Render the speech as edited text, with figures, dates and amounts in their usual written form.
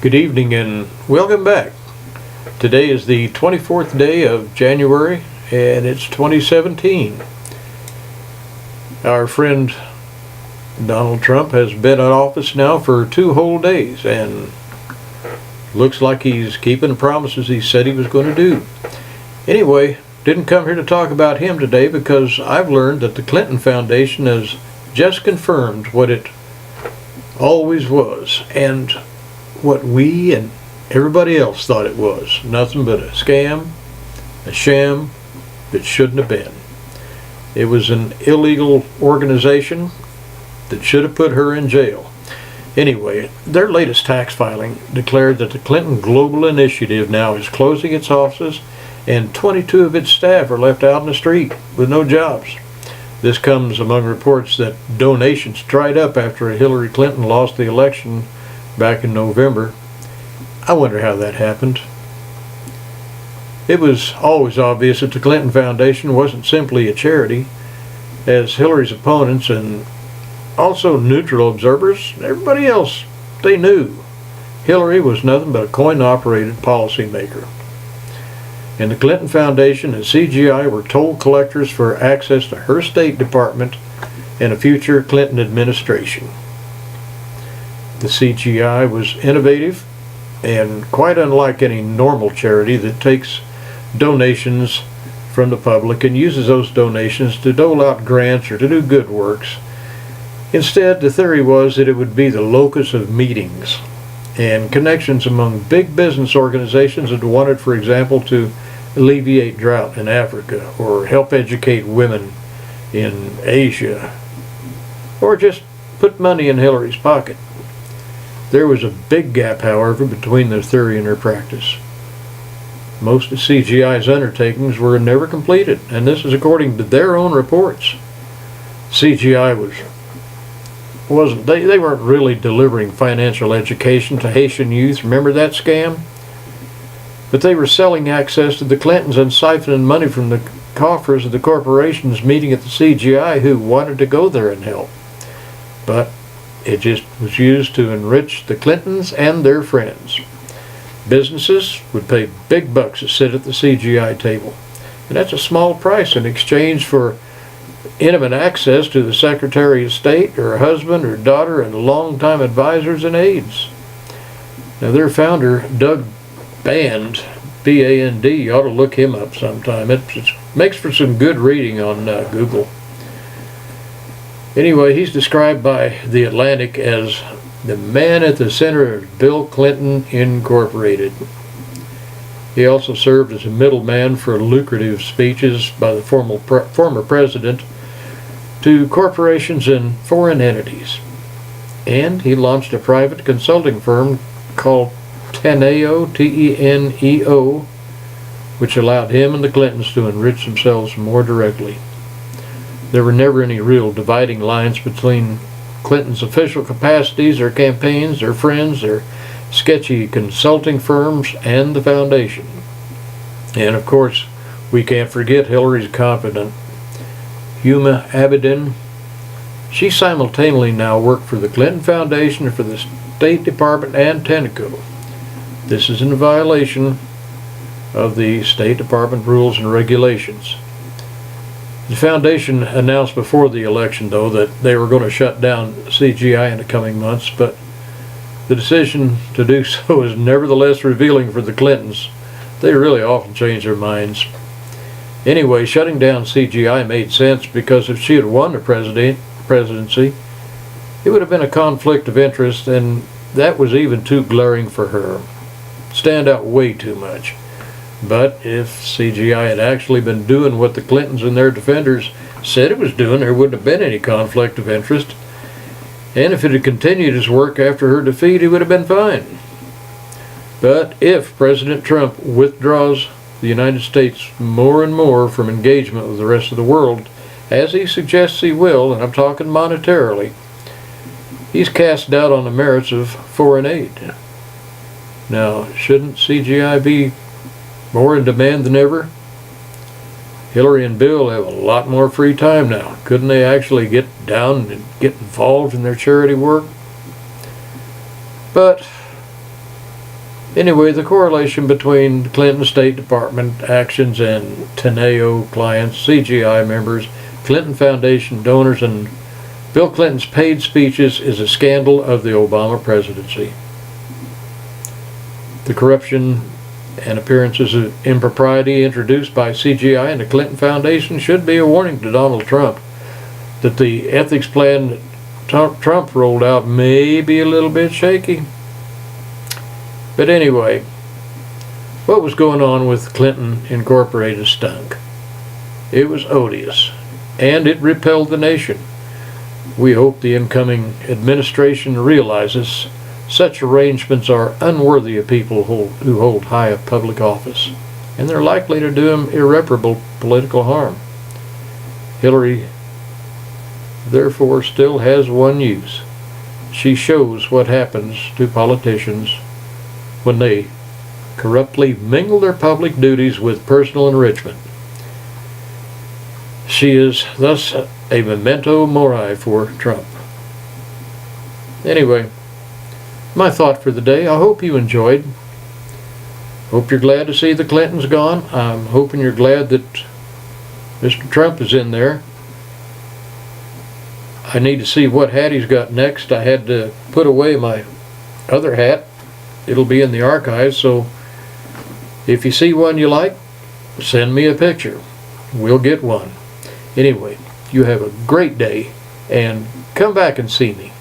Good evening and welcome back. Today is the 24th day of January and it's 2017. Our friend Donald Trump has been in office now for 2 whole days and looks like he's keeping the promises he said he was going to do. Anyway, didn't come here to talk about him today because I've learned that the Clinton Foundation has just confirmed what it always was and what we and everybody else thought it was. Nothing but a scam, a sham that shouldn't have been. It was an illegal organization that should have put her in jail. Anyway, their latest tax filing declared that the Clinton Global Initiative now is closing its offices and 22 of its staff are left out in the street with no jobs. This comes among reports that donations dried up after Hillary Clinton lost the election back in November. I wonder how that happened. It was always obvious that the Clinton Foundation wasn't simply a charity, as Hillary's opponents and also neutral observers, everybody else, they knew Hillary was nothing but a coin-operated policymaker. And the Clinton Foundation and CGI were toll collectors for access to her State Department and a future Clinton administration. The CGI was innovative and quite unlike any normal charity that takes donations from the public and uses those donations to dole out grants or to do good works. Instead, the theory was that it would be the locus of meetings and connections among big business organizations that wanted, for example, to alleviate drought in Africa or help educate women in Asia or just put money in Hillary's pocket. There was a big gap, however, between their theory and their practice. Most of CGI's undertakings were never completed, and this is according to their own reports. CGI they weren't really delivering financial education to Haitian youth. Remember that scam? But they were selling access to the Clintons and siphoning money from the coffers of the corporations meeting at the CGI who wanted to go there and help. But it just was used to enrich the Clintons and their friends. Businesses would pay big bucks to sit at the CGI table. And that's a small price in exchange for intimate access to the Secretary of State or husband or daughter and longtime advisors and aides. Now their founder, Doug Band, B-A-N-D, you ought to look him up sometime. It makes for some good reading on Google. Anyway, he's described by The Atlantic as the man at the center of Bill Clinton Incorporated. He also served as a middleman for lucrative speeches by the former president to corporations and foreign entities. And he launched a private consulting firm called Teneo, T-E-N-E-O, which allowed him and the Clintons to enrich themselves more directly. There were never any real dividing lines between Clinton's official capacities, their campaigns, their friends, their sketchy consulting firms, and the foundation. And of course, we can't forget Hillary's confidant, Huma Abedin. She simultaneously now worked for the Clinton Foundation, for the State Department, and Tenneco. This is in violation of the State Department rules and regulations. The foundation announced before the election, though, that they were going to shut down CGI in the coming months, but the decision to do so is nevertheless revealing for the Clintons. They really often change their minds. Anyway, shutting down CGI made sense because if she had won the presidency, it would have been a conflict of interest, and that was even too glaring for her. Stand out way too much. But if CGI had actually been doing what the Clintons and their defenders said it was doing, there wouldn't have been any conflict of interest. And if it had continued his work after her defeat, he would have been fine. But if President Trump withdraws the United States more and more from engagement with the rest of the world, as he suggests he will, and I'm talking monetarily, he's cast doubt on the merits of foreign aid. Now, shouldn't CGI be more in demand than ever? Hillary and Bill have a lot more free time now. Couldn't they actually get down and get involved in their charity work? But Anyway, the correlation between the Clinton State Department actions and Teneo clients, CGI members, Clinton Foundation donors, and Bill Clinton's paid speeches is a scandal of the Obama presidency. The corruption and appearances of impropriety introduced by CGI and the Clinton Foundation should be a warning to Donald Trump that the ethics plan Trump rolled out may be a little bit shaky. But anyway, what was going on with Clinton Incorporated stunk. It was odious, and it repelled the nation. We hope the incoming administration realizes such arrangements are unworthy of people who hold high public office, and they're likely to do them irreparable political harm. Hillary, therefore, still has one use. She shows what happens to politicians when they corruptly mingle their public duties with personal enrichment. She is thus a memento mori for Trump. Anyway, my thought for the day. I hope you enjoyed. Hope you're glad to see the Clintons gone. I'm hoping you're glad that Mr. Trump is in there. I need to see what hat he's got next. I had to put away my other hat. It'll be in the archives, so if you see one you like, send me a picture. We'll get one. Anyway, you have a great day, and come back and see me.